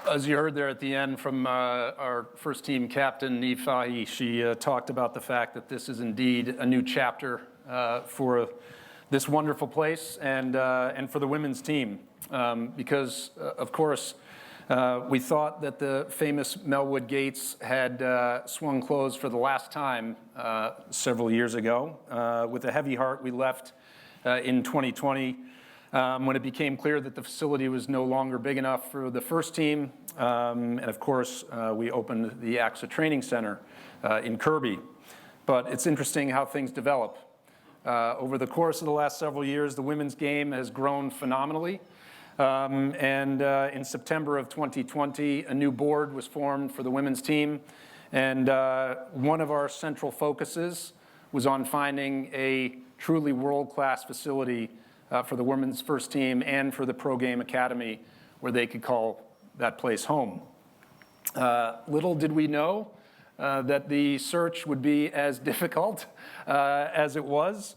As you heard there at the end from our first team captain, Eve Fahy, she talked about the fact that this is indeed a new chapter for this wonderful place and for the women's team. Because, of course, we thought that the famous Melwood gates had swung closed for the last time several years ago. With a heavy heart, we left in 2020 when it became clear that the facility was no longer big enough for the first team. And of course, we opened the AXA Training Centre in Kirby. But it's interesting how things develop. Over the course of the last several years, the women's game has grown phenomenally. In September of 2020, a new board was formed for the women's team. And one of our central focuses was on finding a truly world-class facility for the women's first team and for the Pro Game Academy, where they could call that place home. Little did we know that the search would be as difficult as it was.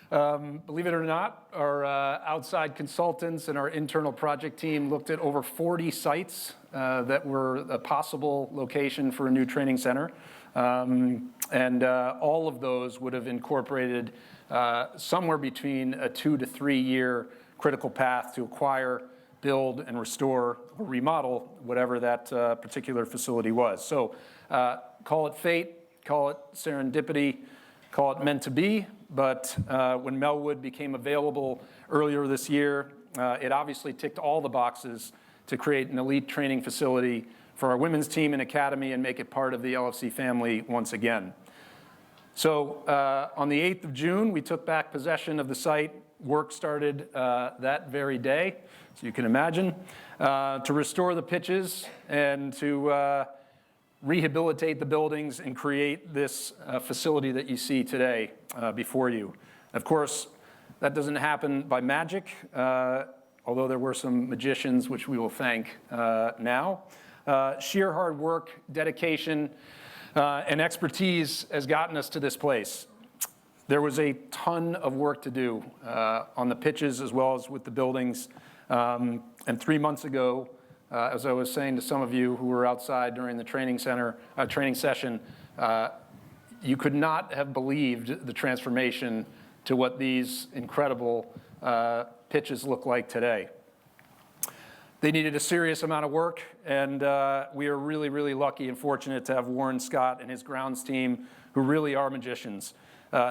Believe it or not, our outside consultants and our internal project team looked at over 40 sites that were a possible location for a new training center. All of those would have incorporated somewhere between a 2 to 3 year critical path to acquire, build, and restore or remodel whatever that particular facility was. So call it fate, call it serendipity, call it meant to be, but when Melwood became available earlier this year, it obviously ticked all the boxes to create an elite training facility for our women's team and academy and make it part of the LFC family once again. So on the 8th of June, we took back possession of the site. Work started that very day, so you can imagine, to restore the pitches and to rehabilitate the buildings and create this facility that you see today before you. Of course, that doesn't happen by magic, although there were some magicians, which we will thank now. Sheer hard work, dedication, and expertise has gotten us to this place. There was a ton of work to do on the pitches as well as with the buildings. And 3 months ago, as I was saying to some of you who were outside during the training session, you could not have believed the transformation to what these incredible pitches look like today. They needed a serious amount of work, and we are really, really lucky and fortunate to have Warren Scott and his grounds team, who really are magicians.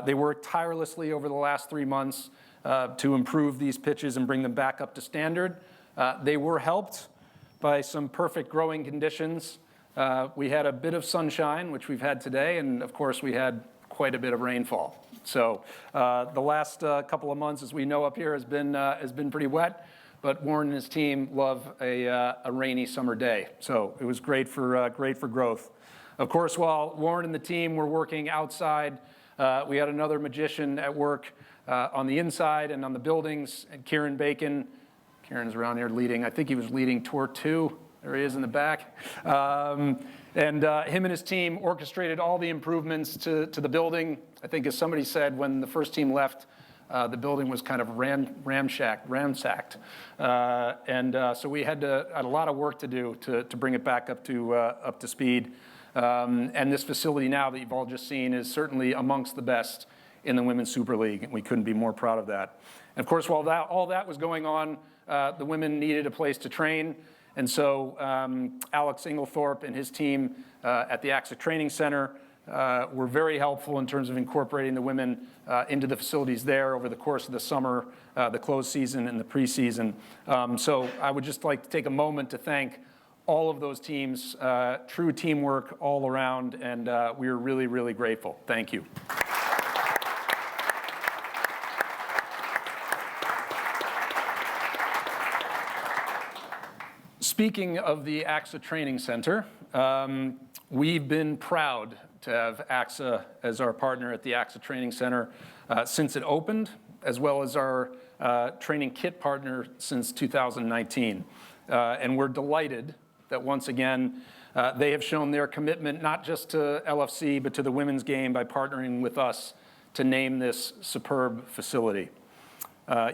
They worked tirelessly over the last 3 months to improve these pitches and bring them back up to standard. They were helped by some perfect growing conditions. We had a bit of sunshine, which we've had today, and of course we had quite a bit of rainfall. So the last couple of months, as we know up here, has been pretty wet. But Warren and his team love a rainy summer day. So it was great for growth. Of course, while Warren and the team were working outside, we had another magician at work on the inside and on the buildings, and Kieran Bacon. Kieran's around here leading. I think he was leading Tour 2. There he is in the back. Him and his team orchestrated all the improvements to the building. I think, as somebody said, when the first team left, the building was kind of ransacked. So we had a lot of work to do to bring it back up to speed. And this facility now that you've all just seen is certainly amongst the best in the Women's Super League, and we couldn't be more proud of that. And of course, while all that was going on, the women needed a place to train. And so Alex Inglethorpe and his team at the AXA Training Centre were very helpful in terms of incorporating the women into the facilities there over the course of the summer, the closed season, and the preseason. So I would just like to take a moment to thank all of those teams, true teamwork all around, and we are really, really grateful. Thank you. Speaking of the AXA Training Centre, we've been proud to have AXA as our partner at the AXA Training Centre since it opened, as well as our training kit partner since 2019. And we're delighted that once again, they have shown their commitment not just to LFC, but to the women's game by partnering with us to name this superb facility.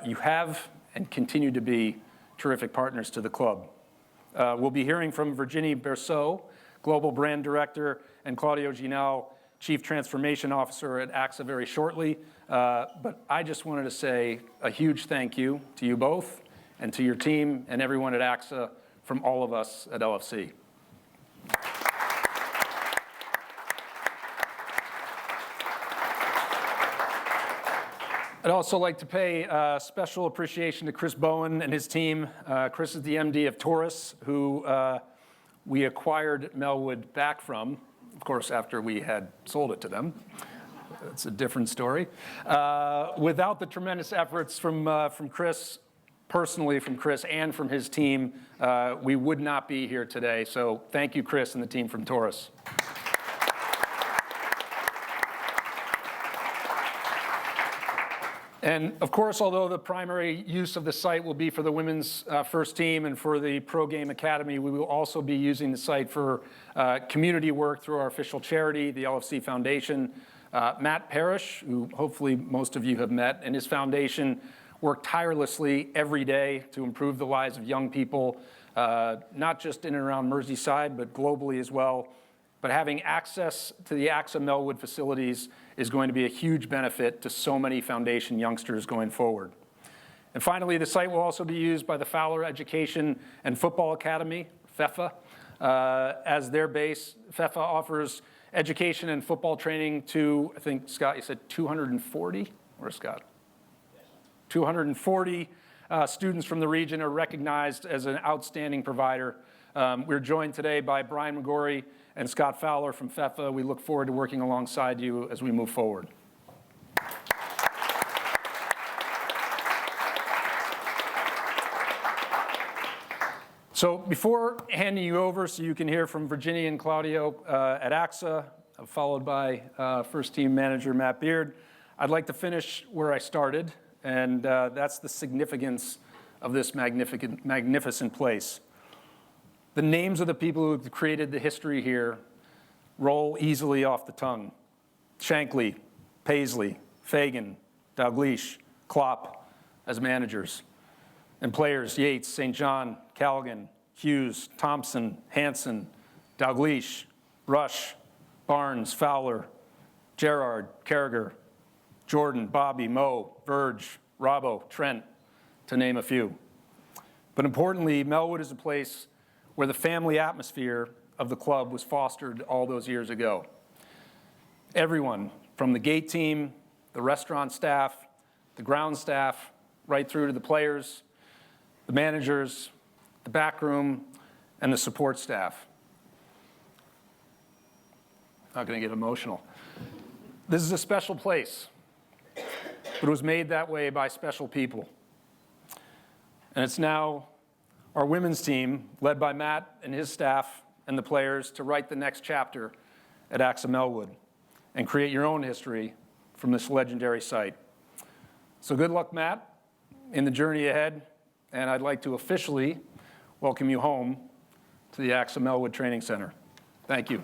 You have and continue to be terrific partners to the club. We'll be hearing from Virginie Berceau, Global Brand Director, and Claudio Ginal, Chief Transformation Officer at AXA very shortly. But I just wanted to say a huge thank you to you both and to your team and everyone at AXA from all of us at LFC. I'd also like to pay special appreciation to Chris Bowen and his team. Chris is the MD of Taurus, who we acquired Melwood back from, of course, after we had sold it to them. That's a different story. Without the tremendous efforts from Chris, personally from Chris and from his team, we would not be here today. So thank you, Chris and the team from Taurus. And of course, although the primary use of the site will be for the women's first team and for the Pro Game Academy, we will also be using the site for community work through our official charity, the LFC Foundation. Matt Parrish, who hopefully most of you have met, and his foundation work tirelessly every day to improve the lives of young people, not just in and around Merseyside, but globally as well. But having access to the AXA Melwood facilities is going to be a huge benefit to so many foundation youngsters going forward. And finally, the site will also be used by the Fowler Education and Football Academy, FEFA, as their base. FEFA offers education and football training to, I think, Scott, you said 240? Where's Scott? 240 students from the region are recognized as an outstanding provider. We're joined today by Brian McGorry and Scott Fowler from FEFA. We look forward to working alongside you as we move forward. So before handing you over so you can hear from Virginie and Claudio at AXA, followed by first team manager Matt Beard, I'd like to finish where I started, and that's the significance of this magnificent place. The names of the people who have created the history here roll easily off the tongue. Shankly, Paisley, Fagan, Dalglish, Klopp as managers. And players, Yates, St. John, Callaghan, Hughes, Thompson, Hansen, Dalglish, Rush, Barnes, Fowler, Gerrard, Carragher, Jordan, Bobby, Moe, Verge, Robbo, Trent, to name a few. But importantly, Melwood is a place where the family atmosphere of the club was fostered all those years ago. Everyone, from the gate team, the restaurant staff, the ground staff, right through to the players, the managers, the back room, and the support staff. Not going to get emotional. This is a special place, but it was made that way by special people. And it's now our women's team, led by Matt and his staff and the players, to write the next chapter at AXA Melwood and create your own history from this legendary site. So good luck, Matt, in the journey ahead, and I'd like to officially welcome you home to the AXA Melwood Training Center. Thank you.